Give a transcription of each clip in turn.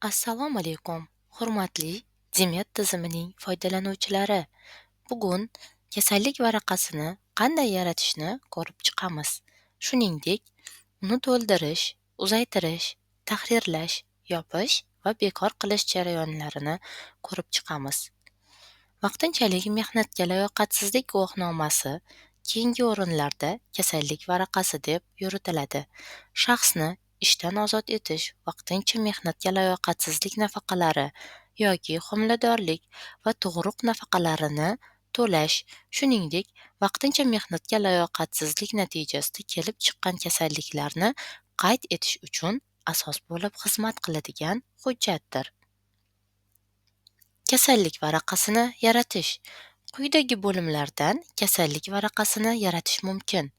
Assalomu alaykum, hurmatli Demet tizimining foydalanuvchilari. Bugun kasallik varaqasini qanday yaratishni ko'rib chiqamiz. Shuningdek, uni to'ldirish, uzaytirish, tahrirlash, yopish va bekor qilish jarayonlarini ko'rib chiqamiz. Vaqtinchalik mehnatga layoqatsizlik guvohnomasi keyingi o'rinlarda kasallik varaqasi deb yuritiladi. Shaxsni ishdan ozod etish, vaqtincha mehnatga layoqatsizlik nafaqalari yoki homiladorlik va tug'ruq nafaqalarini to'lash, shuningdek, vaqtincha mehnatga layoqatsizlik natijasida kelib chiqqan kasalliklarni qayd etish uchun asos bo'lib xizmat qiladigan hujjatdir. Kasallik varaqasini yaratish. Quyidagi bo'limlardan kasallik varaqasini yaratish mumkin.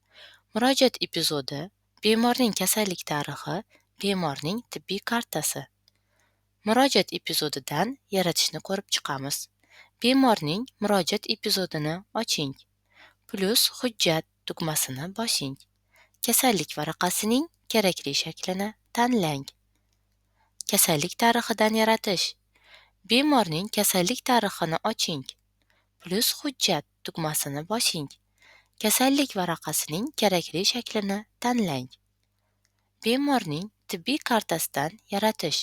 Murojaat epizodi, bemorning kasallik tarixi, bemorning tibbiy kartasi. Murojaat epizodidan yaratishni ko'rib chiqamiz. Bemorning murojaat epizodini oching. Plus hujjat tugmasini bosing. Kasallik varaqasining kerakli shaklini tanlang. Kasallik tarixidan yaratish. Bemorning kasallik tarixini oching. Plus hujjat tugmasini bosing. Kasallik varaqasining kerakli shaklini tanlang. Bemorning tibbiy kartasidan yaratish.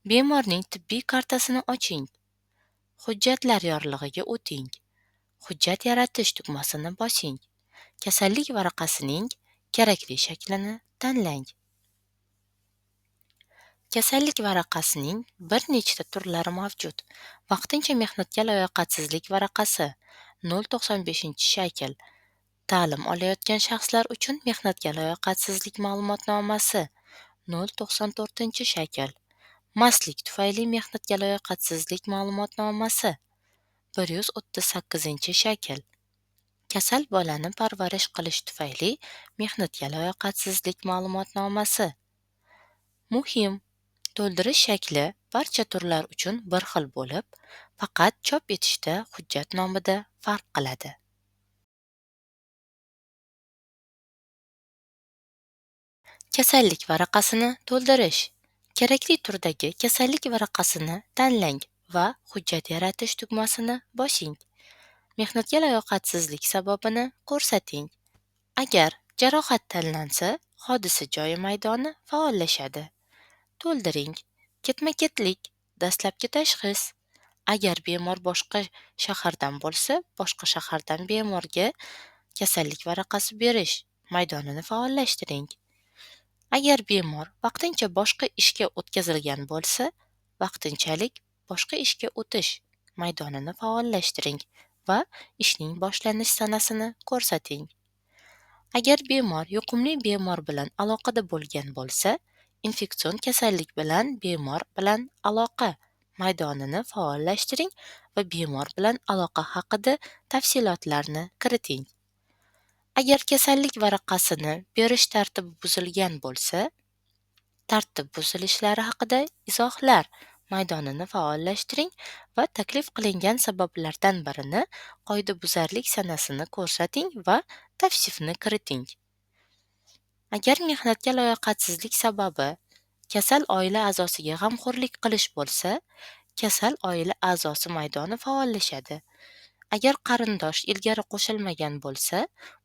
Bemorning tibbiy kartasini oching. Hujjatlar yorlig'iga o'ting. Hujjat yaratish tugmasini bosing. Kasallik varaqasining kerakli shaklini tanlang. Kasallik varaqasining bir nechta turlari mavjud. Vaqtincha mehnatga layoqatsizlik varaqasi 0.95 shakl. Ta'lim olayotgan shaxslar uchun mehnatga layoqatsizlik ma'lumotnomasi 0.94 shakl. Mastlik tufayli mehnatga layoqatsizlik ma'lumotnomasi 138 shakl. Kasal bolani parvarish qilish tufayli mehnatga layoqatsizlik ma'lumotnomasi. Muhim, to'ldirish shakli barcha turlar uchun bir xil bo'lib, faqat chop etishda hujjat nomida farq qiladi. Kasallik varaqasini to'ldirish. Kerakli turdagi kasallik varaqasini tanlang va hujjat yaratish tugmasini bosing. Mehnatga layoqatsizlik sababini ko'rsating. Agar jarohat tanlansa, hodisa joyi maydoni faollashadi. To'ldiring. Ketma-ketlik, dastlabki tashxis. Agar bemor boshqa shahardan bo'lsa, boshqa shahardan bemorga kasallik varaqasi berish maydonini faollashtiring. Agar bemor vaqtincha boshqa ishga o'tkazilgan bo'lsa, vaqtinchalik boshqa ishga o'tish maydonini faollashtiring va ishning boshlanish sanasini ko'rsating. Agar bemor yuqumli bemor bilan aloqada bo'lgan bo'lsa, infeksion kasallik bilan bemor bilan aloqa maydonini faollashtiring va bemor bilan aloqa haqida tafsilotlarni kiriting. Agar kasallik varaqasini berish tartibi buzilgan bo'lsa, tartib buzilishlari haqida izohlar maydonini faollashtiring va taklif qilingan sabablardan birini qoidabuzarlik sanasini ko'rsating va tavsifni kiriting. Agar mehnatga layoqatsizlik sababi kasal oila a'zosiga g'amxo'rlik qilish bo'lsa, kasal oila a'zosi maydoni faollashadi. Agar qarindosh ilgari qo'shilmagan bo'lsa,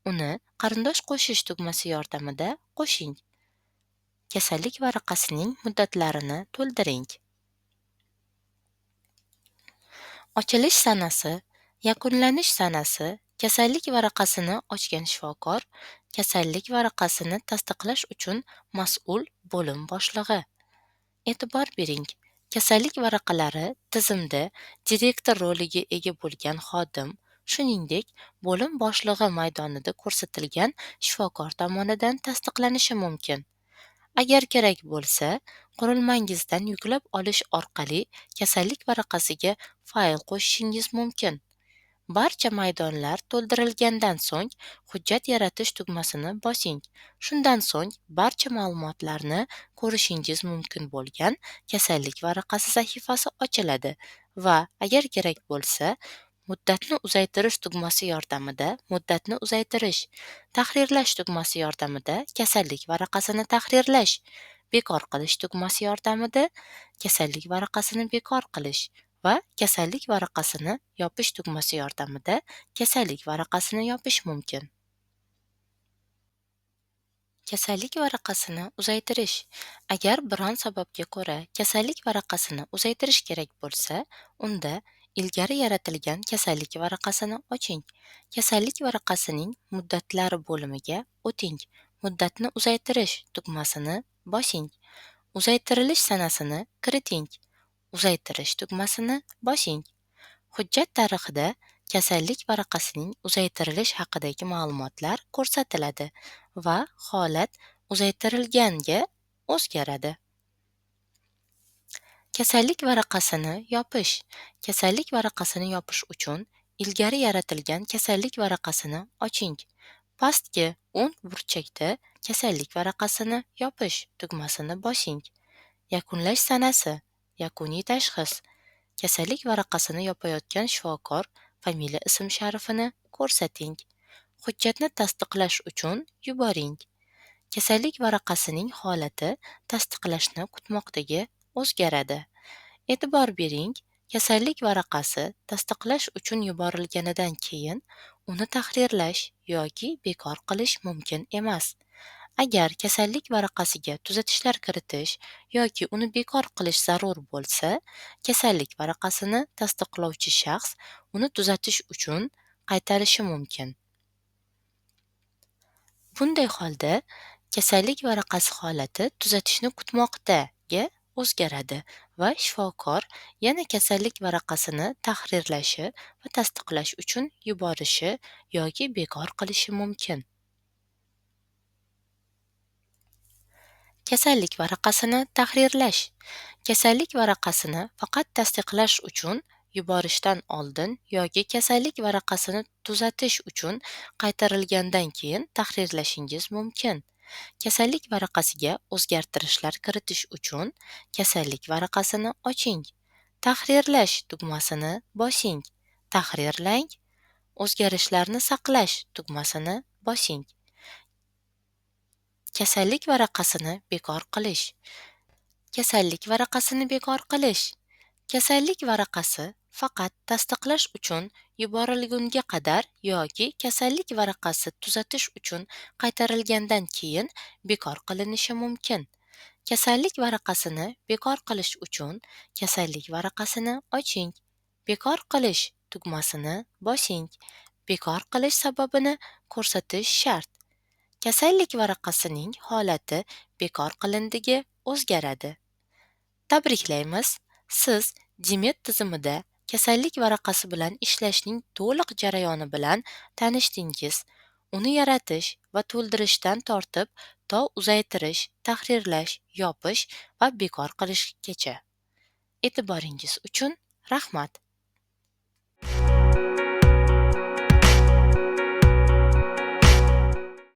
uni qarindosh qo'shish tugmasi yordamida qo'shing. Kasallik varaqasining muddatlarini to'ldiring. Ochilish sanasi, yakunlanish sanasi. Kasallik varaqasini ochgan shifokor kasallik varaqasini tasdiqlash uchun mas'ul bo'lim boshlig'i. E'tibor bering, kasallik varaqalari tizimda direktor roliga ega bo'lgan xodim, shuningdek, bo'lim boshlig'i maydonida ko'rsatilgan shifokor tomonidan tasdiqlanishi mumkin. Agar kerak bo'lsa, qurilmangizdan yuklab olish orqali kasallik varaqasiga fayl qo'shishingiz mumkin. Barcha maydonlar to'ldirilgandan so'ng hujjat yaratish tugmasini bosing. Shundan so'ng barcha ma'lumotlarni ko'rishingiz mumkin bo'lgan kasallik varaqasi sahifasi ochiladi va agar kerak bo'lsa, muddatni uzaytirish tugmasi yordamida muddatni uzaytirish, tahrirlash tugmasi yordamida kasallik varaqasini tahrirlash, bekor qilish tugmasi yordamida kasallik varaqasini bekor qilish va kasallik varaqasini yopish tugmasi yordamida kasallik varaqasini yopish mumkin. Kasallik varaqasini uzaytirish. Agar biron sababga ko'ra kasallik varaqasini uzaytirish kerak bo'lsa, unda ilgari yaratilgan kasallik varaqasini oching. Kasallik varaqasining muddatlari bo'limiga o'ting. Muddatni uzaytirish tugmasini bosing. Uzaytirilish sanasini kiriting. Uzaytirish tugmasini bosing. Hujjat tarixida kasallik varaqasining uzaytirilish haqidagi ma'lumotlar ko'rsatiladi va holat uzaytirilganga o'zgaradi. Kasallik varaqasini yopish. Kasallik varaqasini yopish uchun ilgari yaratilgan kasallik varaqasini oching. Pastki o'ng burchakda kasallik varaqasini yopish tugmasini bosing. Yakunlash sanasi, yakuniy tashxis. Kasallik varaqasini yopayotgan shifokor familiya ism-sharifini ko'rsating. Hujjatni tasdiqlash uchun yuboring. Kasallik varaqasining holati tasdiqlashni kutmoqdagi o'zgaradi. E'tibor bering, kasallik varaqasi tasdiqlash uchun yuborilganidan keyin uni tahrirlash yoki bekor qilish mumkin emas. Agar kasallik varaqasiga tuzatishlar kiritish yoki uni bekor qilish zarur bo'lsa, kasallik varaqasini tasdiqlovchi shaxs uni tuzatish uchun qaytarishi mumkin. Bunday holda kasallik varaqasi holati tuzatishni kutmoqda ga o'zgaradi va shifokor yana kasallik varaqasini tahrirlashi va tasdiqlash uchun yuborishi yoki bekor qilishi mumkin. Kasallik varaqasini tahrirlash. Kasallik varaqasini faqat tasdiqlash uchun yuborishdan oldin yoki kasallik varaqasini tuzatish uchun qaytarilgandan keyin tahrirlashingiz mumkin. Kasallik varaqasiga o'zgartirishlar kiritish uchun kasallik varaqasini oching. Tahrirlash tugmasini bosing. Tahrirlang. O'zgarishlarni saqlash tugmasini bosing. Kasallik varaqasini bekor qilish. Kasallik varaqasini bekor qilish. Kasallik varaqasi faqat tasdiqlash uchun yuborilgunga qadar yoki kasallik varaqasi tuzatish uchun qaytarilgandan keyin bekor qilinishi mumkin. Kasallik varaqasini bekor qilish uchun kasallik varaqasini oching. Bekor qilish tugmasini bosing. Bekor qilish sababini ko'rsatish shart. Kasallik varaqasining holati bekor qilindigi o'zgaradi. Tabriklaymiz! Siz Dimet tizimida kasallik varaqasi bilan ishlashning to'liq jarayoni bilan tanishdingiz. Uni yaratish va to'ldirishdan tortib to uzaytirish, tahrirlash, yopish va bekor qilishgacha. E'tiboringiz uchun rahmat!